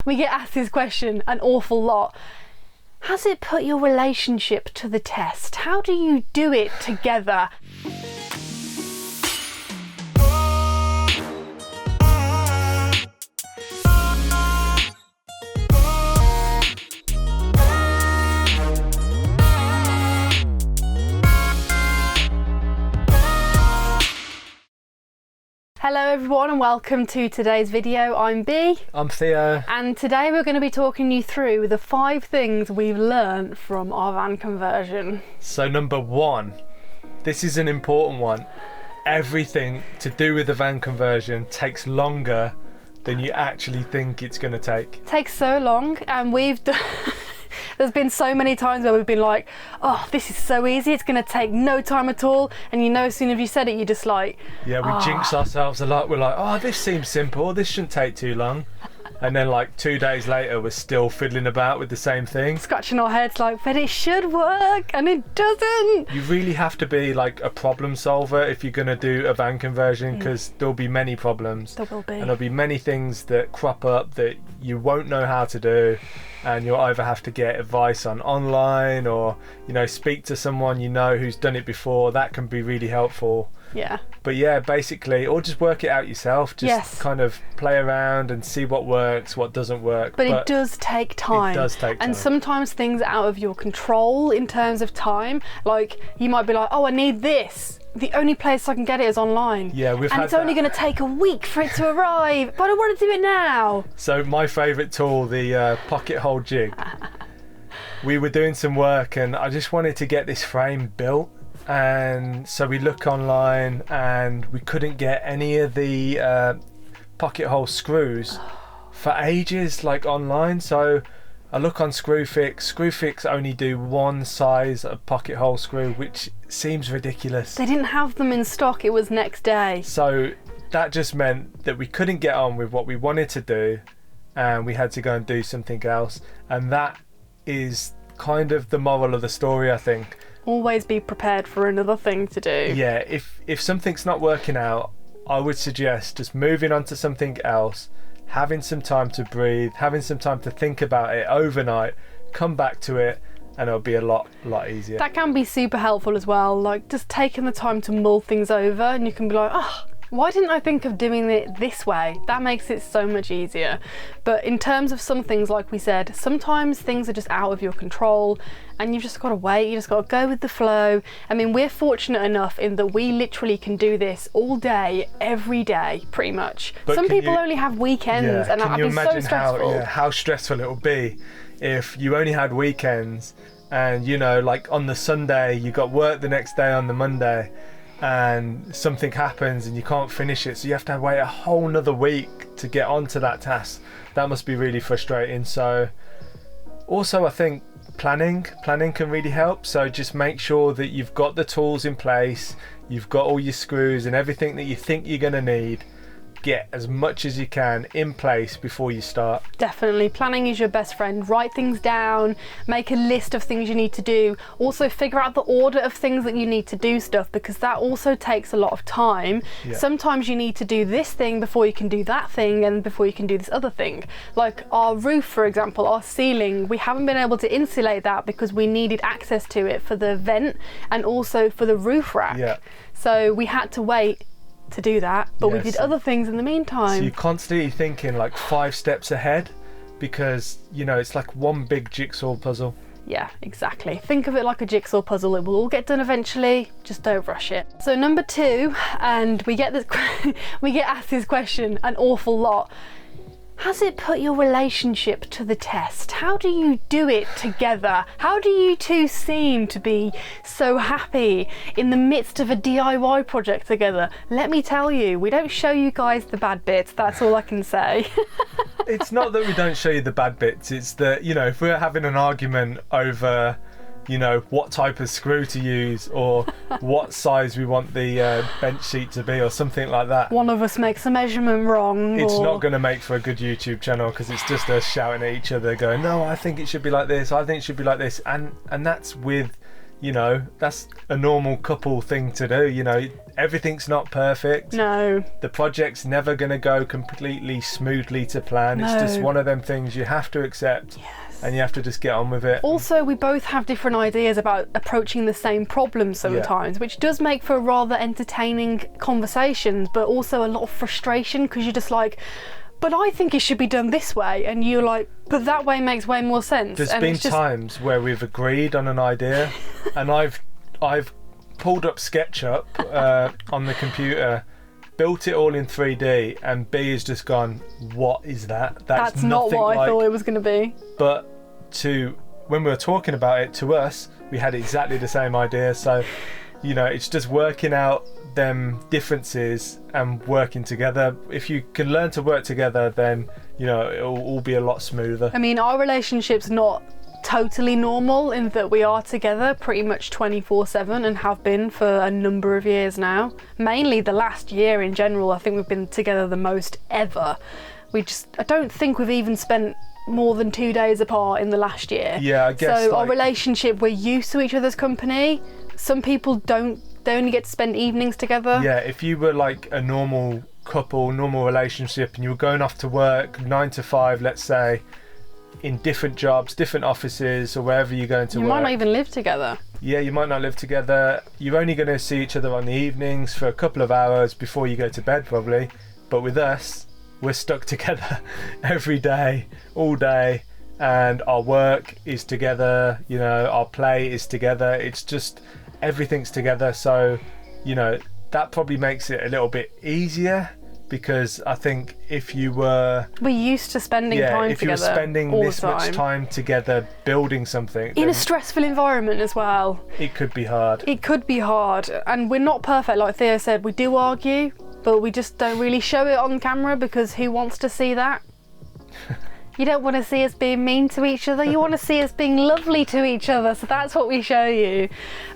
We get asked this question an awful lot. Has it put your relationship to the test? How do you do it together? Hello everyone and welcome to today's video. I'm B. I'm Theo. And today we're going to be talking you through the 5 things we've learned from our van conversion. So number 1, this is an important one. Everything to do with the van conversion takes longer than you actually think it's going to take. It takes so long, and we've done... There's been so many times where we've been like, oh, this is so easy, it's going to take no time at all. And you know, as soon as you said it, you're just like... Yeah, we jinx ourselves a lot. We're like, oh, this seems simple. This shouldn't take too long. And then like 2 days later, we're still fiddling about with the same thing. Scratching our heads like, but it should work, and it doesn't. You really have to be like a problem solver if you're going to do a van conversion, because there'll be many problems. There will be. And there'll be many things that crop up that you won't know how to do. And you'll either have to get advice on online or, you know, speak to someone you know who's done it before. That can be really helpful. Yeah. But yeah, basically, or just work it out yourself. Just kind of play around and see what works, what doesn't work. But it does take time. It does take time. And sometimes things are out of your control in terms of time. Like, you might be like, oh, I need this. The only place I can get it is online. Yeah, and it's only going to take a week for it to arrive, but I want to do it now. So my favourite tool, the pocket hole jig. We were doing some work and I just wanted to get this frame built, and so we look online and we couldn't get any of the pocket hole screws for ages, like online. So I look on Screwfix. Screwfix only do one size of pocket hole screw, which seems ridiculous. They didn't have them in stock, it was next day. So that just meant that we couldn't get on with what we wanted to do, and we had to go and do something else. And that is kind of the moral of the story, I think. Always be prepared for another thing to do. Yeah, if something's not working out, I would suggest just moving on to something else, having some time to breathe, having some time to think about it overnight, come back to it, and it'll be a lot easier. That can be super helpful as well, like just taking the time to mull things over, and you can be like, oh, why didn't I think of doing it this way? That makes it so much easier. But in terms of some things, like we said, sometimes things are just out of your control and you've just got to wait, you just got to go with the flow. I mean, we're fortunate enough in that we literally can do this all day, every day, pretty much. But some people only have weekends, and that'd be so stressful. How stressful it would be if you only had weekends and, you know, like on the Sunday, you got work the next day on the Monday, and something happens and you can't finish it, so you have to wait a whole nother week to get onto that task. That must be really frustrating. So also, I think planning can really help. So just make sure that you've got the tools in place, you've got all your screws and everything that you think you're going to need. Get as much as you can in place before you start. Definitely, planning is your best friend. Write things down, make a list of things you need to do. Also figure out the order of things that you need to do stuff, because that also takes a lot of time. Sometimes you need to do this thing before you can do that thing, and before you can do this other thing. Like our roof, for example, our ceiling, we haven't been able to insulate that because we needed access to it for the vent and also for the roof rack. So we had to wait to do that, but we did other things in the meantime. So you're constantly thinking like 5 steps ahead, because, you know, it's like one big jigsaw puzzle. Yeah, exactly. Think of it like a jigsaw puzzle. It will all get done eventually, just don't rush it. So number 2, and we get asked this question an awful lot. Has it put your relationship to the test? How do you do it together? How do you two seem to be so happy in the midst of a DIY project together? Let me tell you, we don't show you guys the bad bits, that's all I can say. It's not that we don't show you the bad bits, it's that, you know, if we're having an argument over, you know, what type of screw to use or what size we want the bench sheet to be or something like that. One of us makes a measurement wrong. It's not going to make for a good YouTube channel, because it's just us shouting at each other going, no, I think it should be like this, I think it should be like this. And that's with, you know, that's a normal couple thing to do. You know, everything's not perfect. No. The project's never going to go completely smoothly to plan. It's just one of them things you have to accept. Yes. And you have to just get on with it. Also, we both have different ideas about approaching the same problem sometimes, which does make for rather entertaining conversations, but also a lot of frustration, because you're just like, but I think it should be done this way, and you're like, but that way makes way more sense. There's and been times where we've agreed on an idea, and I've pulled up SketchUp on the computer, built it all in 3D, and B has just gone, what is that? That's not what I thought it was going to be. But when we were talking about it, to us, we had exactly the same idea. So, you know, it's just working out them differences and working together. If you can learn to work together, then, you know, it'll all be a lot smoother. I mean, our relationship's not totally normal in that we are together pretty much 24/7 and have been for a number of years now. Mainly the last year in general, I think we've been together the most ever. I don't think we've even spent more than 2 days apart in the last year. Yeah, I guess. So our relationship, we're used to each other's company. Some people don't. They only get to spend evenings together. Yeah, if you were like a normal couple, normal relationship, and you were going off to work 9 to 5, let's say, in different jobs, different offices, or wherever you're going to work. You might not even live together. Yeah, you might not live together. You're only going to see each other on the evenings for a couple of hours before you go to bed, probably. But with us, we're stuck together every day, all day, and our work is together, you know, our play is together. It's just, everything's together. So, you know, that probably makes it a little bit easier, because I think if you were... We're used to spending time if you together were spending this much time together building something... In a stressful environment as well. It could be hard. It could be hard. And we're not perfect, like Theo said. We do argue, but we just don't really show it on camera, because who wants to see that? You don't want to see us being mean to each other. You want to see us being lovely to each other. So that's what we show you.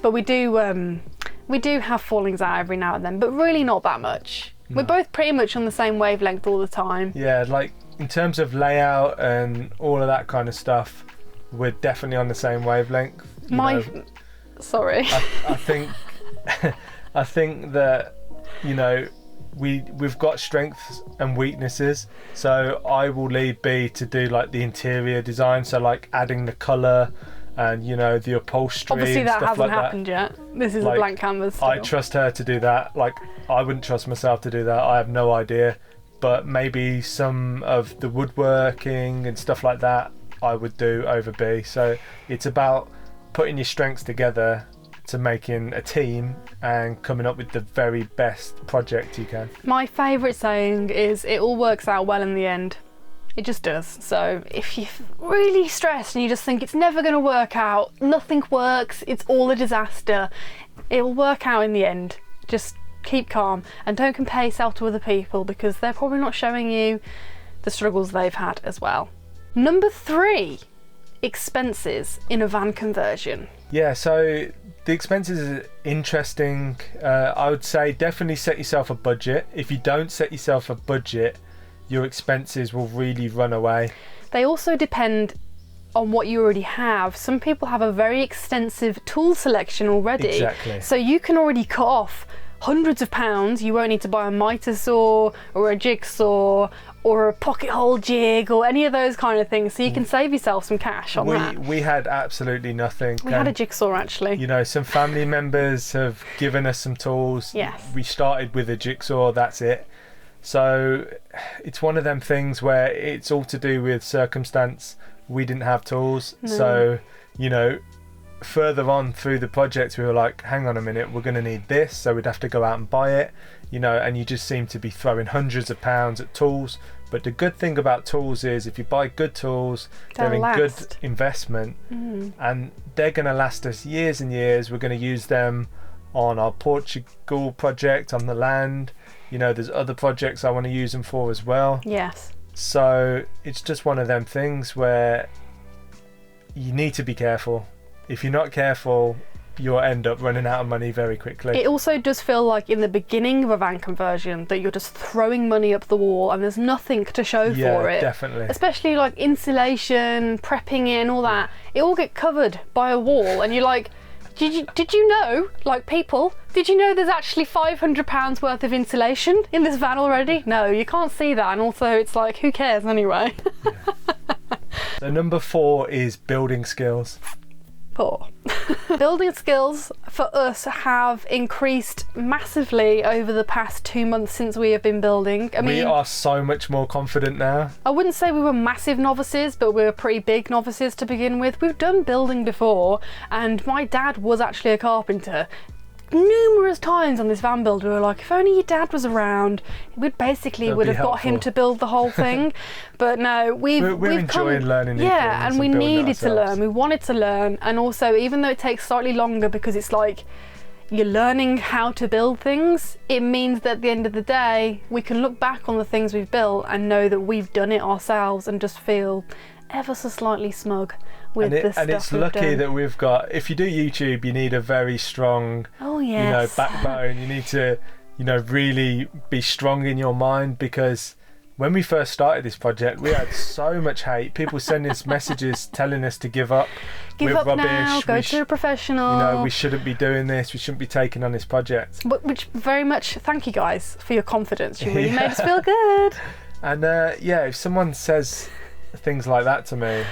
But we do have fallings out every now and then, but really not that much. No. We're both pretty much on the same wavelength all the time. Yeah, like in terms of layout and all of that kind of stuff, we're definitely on the same wavelength. Sorry. I think I think that, you know, we've got strengths and weaknesses. So I will leave B to do like the interior design, so like adding the colour and, you know, the upholstery. Obviously that hasn't like happened yet. This is like, a blank canvas still. I trust her to do that. Like, I wouldn't trust myself to do that. I have no idea. But maybe some of the woodworking and stuff like that I would do over B. So it's about putting your strengths together to making a team and coming up with the very best project you can. My favourite saying is, it all works out well in the end. It just does. So if you're really stressed and you just think it's never going to work out, nothing works, it's all a disaster, it will work out in the end. Just keep calm and don't compare yourself to other people, because they're probably not showing you the struggles they've had as well. Number 3, expenses in a van conversion. Yeah, so the expenses are interesting. I would say definitely set yourself a budget. If you don't set yourself a budget, your expenses will really run away. They also depend on what you already have. Some people have a very extensive tool selection already. Exactly. So you can already cut off hundreds of pounds. You won't need to buy a miter saw or a jigsaw or a pocket hole jig or any of those kind of things, so you can save yourself some cash on that. We had absolutely nothing. We had a jigsaw, actually. You know, some family members have given us some tools. Yes. We started with a jigsaw, that's it. So it's one of them things where it's all to do with circumstance. We didn't have tools. No. So, you know, further on through the project, we were like, hang on a minute, we're going to need this. So we'd have to go out and buy it, you know, and you just seem to be throwing hundreds of pounds at tools. But the good thing about tools is if you buy good tools, they're in good investment, and they're going to last us years and years. We're going to use them on our Portugal project on the land. You know, there's other projects I want to use them for as well. Yes. So it's just one of them things where you need to be careful. If you're not careful, you'll end up running out of money very quickly. It also does feel like in the beginning of a van conversion that you're just throwing money up the wall and there's nothing to show for it. Yeah, definitely. Especially like insulation, prepping it and all that. It all get covered by a wall and you're like, Did you know, like people, did you know there's actually £500 worth of insulation in this van already? No, you can't see that, and also it's like, who cares anyway? So number 4 is building skills. Building skills for us have increased massively over the past 2 months since we have been building. I mean, we are so much more confident now. I wouldn't say we were massive novices, but we were pretty big novices to begin with. We've done building before, and my dad was actually a carpenter. Numerous times on this van build we were like, if only your dad was around, would have got him to build the whole thing. But no, we're enjoying learning new yeah, things and we needed to ourselves. learn, we wanted to learn. And also, even though it takes slightly longer because it's like you're learning how to build things, it means that at the end of the day we can look back on the things we've built and know that we've done it ourselves and just feel ever so slightly smug with the stuff and it's we've lucky done. that we've got, if you do YouTube, you need a very strong backbone. You need to really be strong in your mind, because when we first started this project we had so much hate, people sending us messages telling us to give up. Give We're up rubbish. now, go to a professional. We shouldn't be doing this, we shouldn't be taking on this project. Which very much, thank you guys for your confidence, you really made us feel good. And if someone says things like that to me,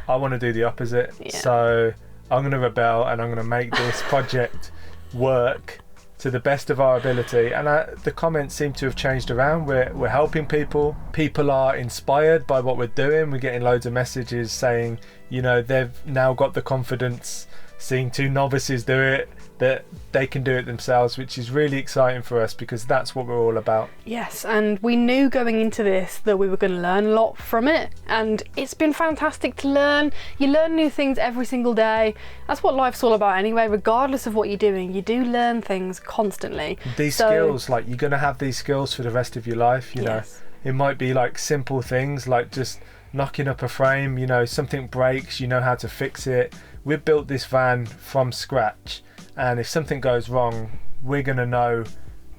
I want to do the opposite. Yeah. So I'm going to rebel, and I'm going to make this project work to the best of our ability. And the comments seem to have changed around. We're helping people. People are inspired by what we're doing. We're getting loads of messages saying, they've now got the confidence, seeing 2 novices do it, that they can do it themselves, which is really exciting for us, because that's what we're all about. Yes, and we knew going into this that we were going to learn a lot from it, and it's been fantastic to learn. You learn new things every single day. That's what life's all about anyway, regardless of what you're doing. You do learn things constantly. These skills, like, you're going to have these skills for the rest of your life, you know. It might be like simple things like just knocking up a frame, something breaks, you know how to fix it. We've built this van from scratch, and if something goes wrong, we're going to know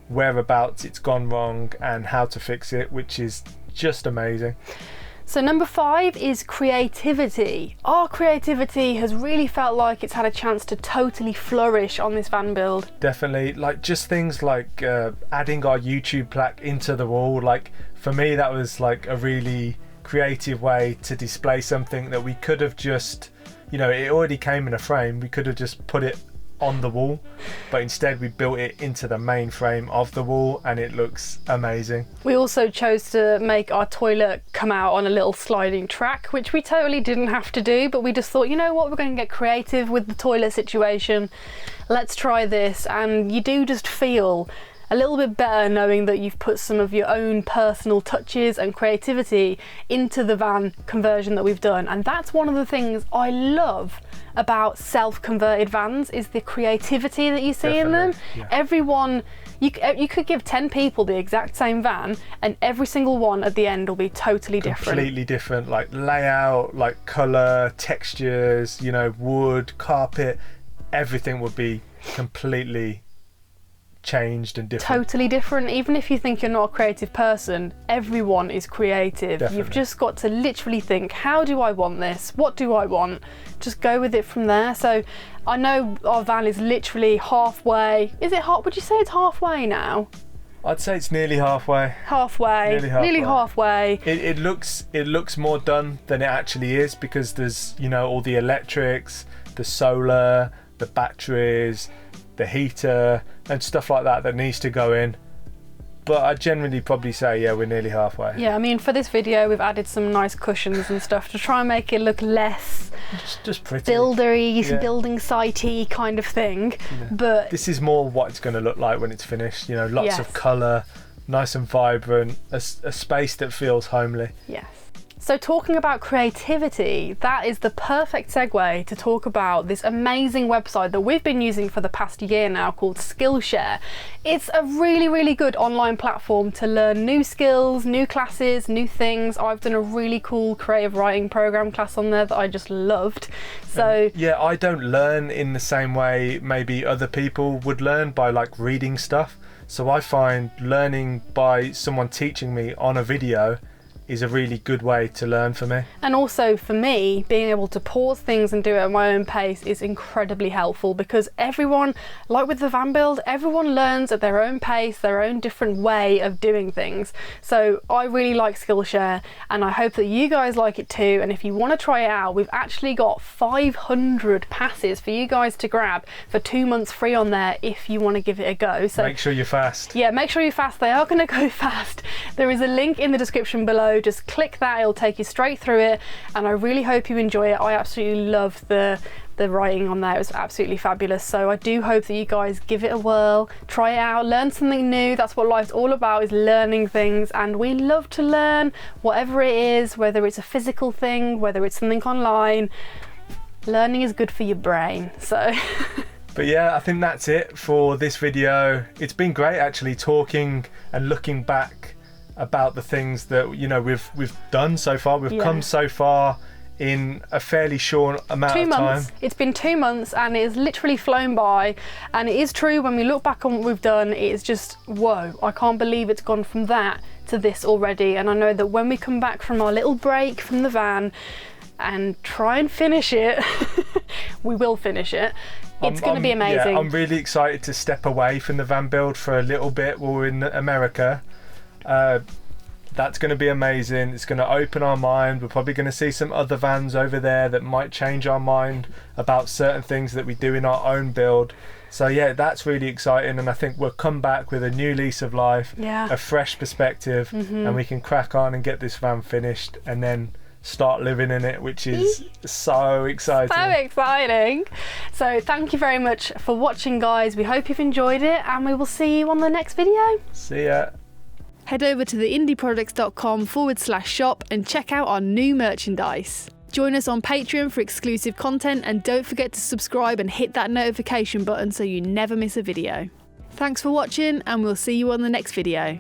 whereabouts it's gone wrong and how to fix it, which is just amazing. So number 5 is creativity. Our creativity has really felt like it's had a chance to totally flourish on this van build. Definitely, like just things like adding our YouTube plaque into the wall. Like for me, that was like a really creative way to display something that we could have just, it already came in a frame. We could have just put it on the wall, but instead we built it into the main frame of the wall, and it looks amazing. We also chose to make our toilet come out on a little sliding track, which we totally didn't have to do, but we just thought, you know what, we're going to get creative with the toilet situation. Let's try this. And you do just feel a little bit better knowing that you've put some of your own personal touches and creativity into the van conversion that we've done. And that's one of the things I love about self-converted vans, is the creativity that you see in them. Yeah. Everyone, you could give 10 people the exact same van, and every single one at the end will be totally different. Completely different, like layout, like colour, textures, wood, carpet, everything would be completely changed and different. Totally different. Even if you think you're not a creative person, everyone is creative. Definitely. You've just got to literally think, how do I want this? What do I want? Just go with it from there. So I know our van is literally halfway. Is it would you say it's halfway now? I'd say it's nearly halfway. Nearly halfway. It looks more done than it actually is, because there's all the electrics, the solar, the batteries, the heater and stuff like that needs to go in. But I'd generally probably say, we're nearly halfway. Yeah, I mean, for this video we've added some nice cushions and stuff to try and make it look less just pretty buildery, building sitey kind of thing. Yeah. But this is more what it's going to look like when it's finished. Lots of colour, nice and vibrant, a space that feels homely. Yes. So talking about creativity, that is the perfect segue to talk about this amazing website that we've been using for the past year now, called Skillshare. It's a really, really good online platform to learn new skills, new classes, new things. I've done a really cool creative writing program class on there that I just loved. So I don't learn in the same way maybe other people would learn, by like reading stuff. So I find learning by someone teaching me on a video is a really good way to learn for me. And also for me, being able to pause things and do it at my own pace is incredibly helpful, because everyone, like with the van build, everyone learns at their own pace, their own different way of doing things. So I really like Skillshare, and I hope that you guys like it too. And if you want to try it out, we've actually got 500 passes for you guys to grab for 2 months free on there if you want to give it a go. So make sure you're fast. Yeah, make sure you're fast. They are going to go fast. There is a link in the description below. Just click that, it'll take you straight through it, and I really hope you enjoy it. I absolutely love the writing on there. It was absolutely fabulous. So I do hope that you guys give it a whirl, try it out, learn something new. That's what life's all about, is learning things, and we love to learn whatever it is, whether it's a physical thing, whether it's something online. Learning is good for your brain. So but yeah, I think that's it for this video. It's been great actually talking and looking back about the things that, you know, we've done so far. We've come so far in a fairly short amount of time. It's been 2 months and it has literally flown by, and it is true, when we look back on what we've done, it's just whoa, I can't believe it's gone from that to this already. And I know that when we come back from our little break from the van and try and finish it we will finish it. It's going to be amazing. Yeah, I'm really excited to step away from the van build for a little bit while we're in America. That's going to be amazing. It's going to open our mind. We're probably going to see some other vans over there that might change our mind about certain things that we do in our own build. So yeah, that's really exciting, and I think we'll come back with a new lease of life, a fresh perspective, and we can crack on and get this van finished and then start living in it, which is so exciting. So exciting. So thank you very much for watching, guys. We hope you've enjoyed it, and we will see you on the next video. See ya. Head over to theindyprojects.com/shop and check out our new merchandise. Join us on Patreon for exclusive content, and don't forget to subscribe and hit that notification button so you never miss a video. Thanks for watching, and we'll see you on the next video.